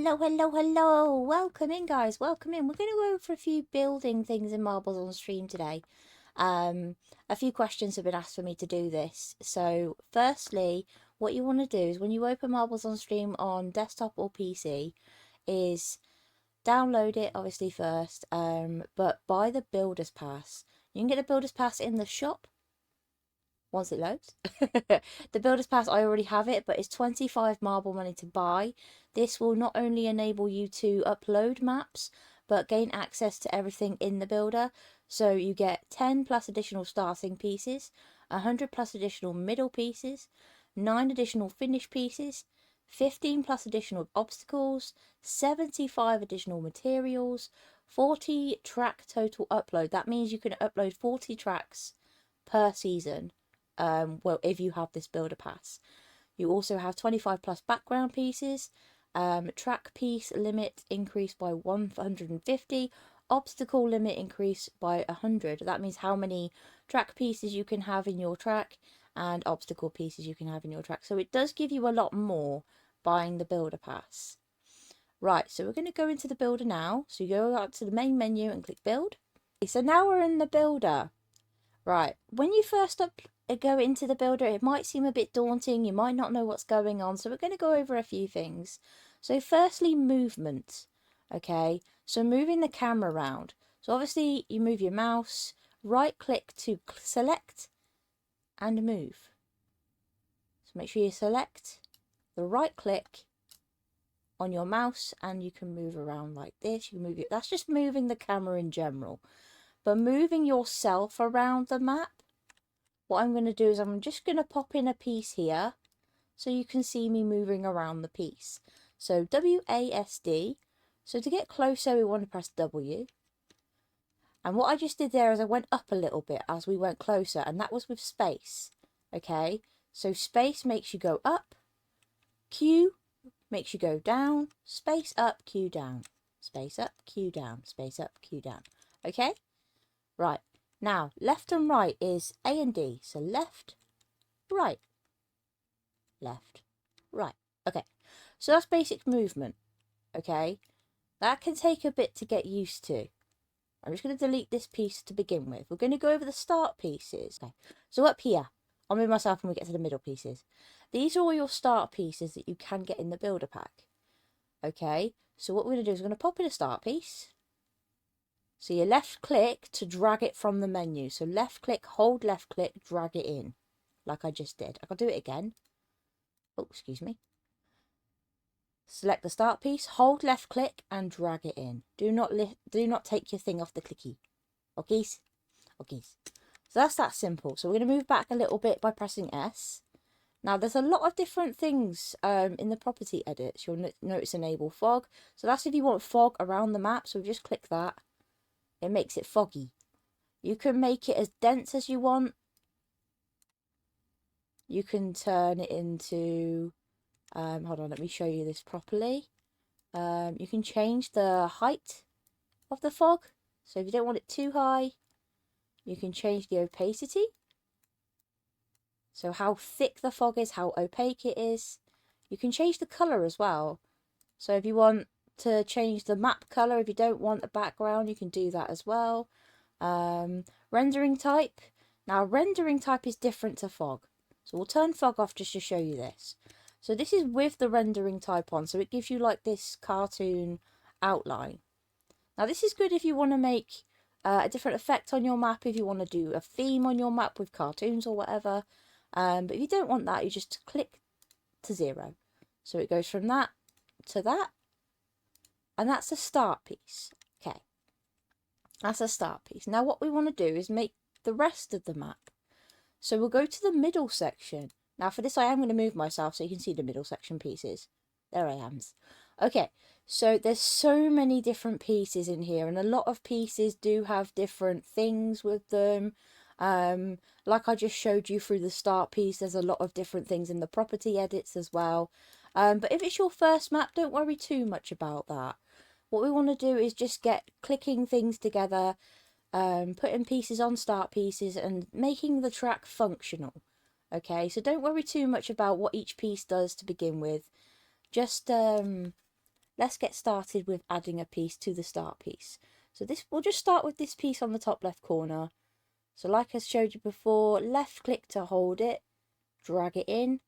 Hello. Welcome in, guys. Welcome in. We're going to go over a few building things in Marbles on stream today. A few questions have been asked for me to do this. So, firstly, what you want to do is when you open Marbles on stream on desktop or PC, is download it obviously first. But buy the Builder's Pass. You can get the Builder's Pass in the shop once it loads. The Builder's Pass, I already have it, but it's 25 marble money to buy. This will not only enable you to upload maps, but gain access to everything in the builder. So you get 10 plus additional starting pieces, 100 plus additional middle pieces, 9 additional finish pieces, 15 plus additional obstacles, 75 additional materials, 40 track total upload. That means you can upload 40 tracks per season. Well, if you have this builder pass. You also have 25 plus background pieces, track piece limit increased by 150, obstacle limit increased by 100. That means how many track pieces you can have in your track and obstacle pieces you can have in your track. So it does give you a lot more buying the builder pass. Right, so we're going to go into the builder now. So you go out to the main menu and click build. So now we're in the builder. Right, when you first go into the builder, it might seem a bit daunting. You might not know what's going on. So we're going to go over a few things. So firstly, movement. Okay, so moving the camera around. So obviously you move your mouse, right click to select and move. So make sure you select the right click on your mouse and you can move around like this. You can move it. That's just moving the camera in general. But moving yourself around the map, what I'm going to do is I'm just going to pop in a piece here so you can see me moving around the piece. So WASD. So to get closer, we want to press W. And what I just did there is I went up a little bit as we went closer, and that was with space. Okay, so space makes you go up, Q makes you go down, space up, Q down, space up, Q down, space up, Q down. Okay, right. Now, left and right is A and D. So left, right, left, right. Okay, so that's basic movement. Okay, that can take a bit to get used to. I'm just going to delete this piece to begin with. We're going to go over the start pieces. Okay, so up here, I'll move myself when we get to the middle pieces. These are all your start pieces that you can get in the builder pack. Okay, so what we're going to do is we're going to pop in a start piece. So you left click to drag it from the menu. So left click, hold left click, drag it in. Like I just did. I'll do it again. Oh, excuse me. Select the start piece, hold left click and drag it in. Do not take your thing off the clicky. Okay? Okay. So that's that simple. So we're going to move back a little bit by pressing S. Now there's a lot of different things in the property edits. You'll notice enable fog. So that's if you want fog around the map. So just click that. It makes it foggy. You can make it as dense as you want. You can turn it into, hold on, let me show you this properly. You can change the height of the fog. So if you don't want it too high, you can change the opacity. So how thick the fog is, how opaque it is. You can change the colour as well. So if you want to change the map colour, if you don't want a background, you can do that as well. Rendering type. Now rendering type is different to fog. So we'll turn fog off just to show you this. So this is with the rendering type on. So it gives you like this cartoon outline. Now this is good if you want to make a different effect on your map, if you want to do a theme on your map with cartoons or whatever. But if you don't want that, you just click to 0. So it goes from that to that. And that's a start piece. Okay. That's a start piece. Now what we want to do is make the rest of the map. So we'll go to the middle section. Now for this I am going to move myself so you can see the middle section pieces. There I am. Okay, so there's so many different pieces in here, and a lot of pieces do have different things with them. Like I just showed you through the start piece, there's a lot of different things in the property edits as well. But if it's your first map, don't worry too much about that. What we want to do is just get clicking things together, putting pieces on start pieces and making the track functional. Okay, so don't worry too much about what each piece does to begin with. Just let's get started with adding a piece to the start piece. So we'll just start with this piece on the top left corner. So like I showed you before, left click to hold it, drag it in,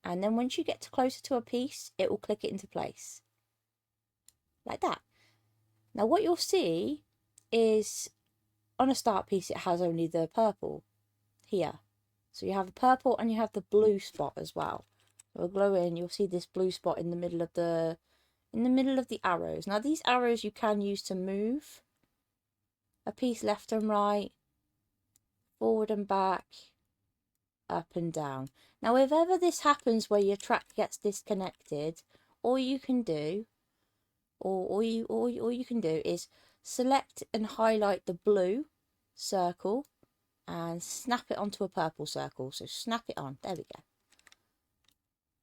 and then once you get closer to a piece, it will click it into place. Like that. Now what you'll see is on a start piece, it has only the purple here. So you have the purple and you have the blue spot as well. So we'll glow in, you'll see this blue spot in the middle of the arrows. Now these arrows you can use to move a piece left and right, forward and back, up and down. Now if ever this happens where your track gets disconnected, all you can do is select and highlight the blue circle and snap it onto a purple circle. So snap it on. There we go.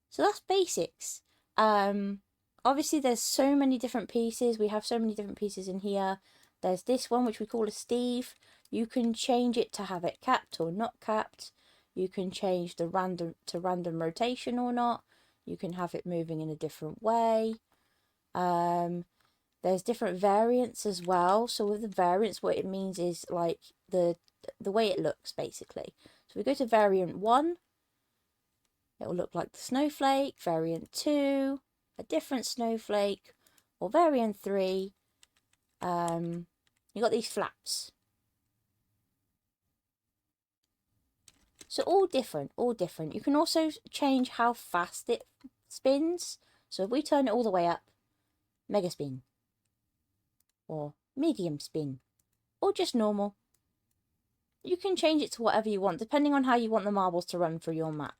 So that's basics. Obviously there's so many different pieces. We have so many different pieces in here. There's this one which we call a Steve. You can change it to have it capped or not capped. You can change the random rotation or not. You can have it moving in a different way. There's different variants as well. So with the variants, what it means is like the way it looks basically. So we go to variant 1, it will look like the snowflake. Variant 2, a different snowflake. Or variant 3, you got these flaps. So all different. You can also change how fast it spins. So if we turn it all the way up, mega spin, or medium spin, or just normal. You can change it to whatever you want, depending on how you want the marbles to run through your map.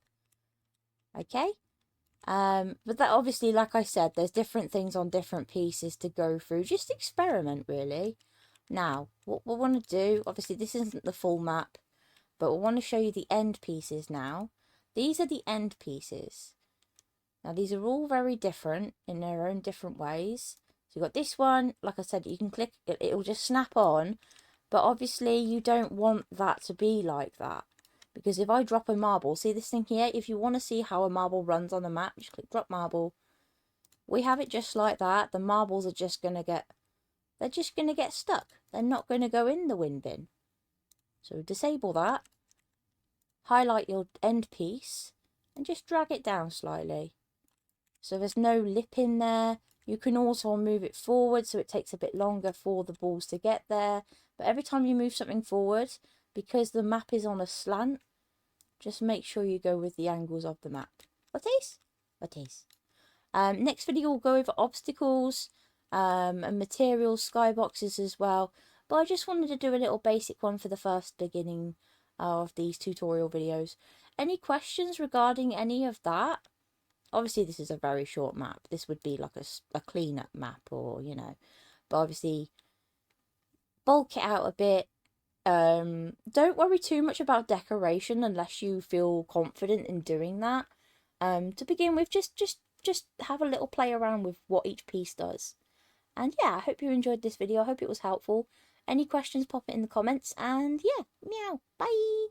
Okay? But that obviously, like I said, there's different things on different pieces to go through. Just experiment, really. Now, what we want to do, obviously this isn't the full map, but we want to show you the end pieces now. These are the end pieces. Now, these are all very different in their own different ways. So you've got this one, like I said, you can click it, it will just snap on. But obviously you don't want that to be like that. Because if I drop a marble, see this thing here? If you want to see how a marble runs on the map, just click drop marble. We have it just like that. The marbles are just going to get stuck. They're not going to go in the win bin. So disable that. Highlight your end piece and just drag it down slightly. So there's no lip in there. You can also move it forward so it takes a bit longer for the balls to get there. But every time you move something forward, because the map is on a slant, just make sure you go with the angles of the map. What is? Next video we'll go over obstacles and materials, skyboxes as well. But I just wanted to do a little basic one for the first beginning of these tutorial videos. Any questions regarding any of that? Obviously this is a very short map. This would be like a clean-up map, or, you know. But obviously bulk it out a bit. Don't worry too much about decoration unless you feel confident in doing that. To begin with, just have a little play around with what each piece does. And yeah, I hope you enjoyed this video. I hope it was helpful. Any questions, pop it in the comments. And yeah, meow, bye.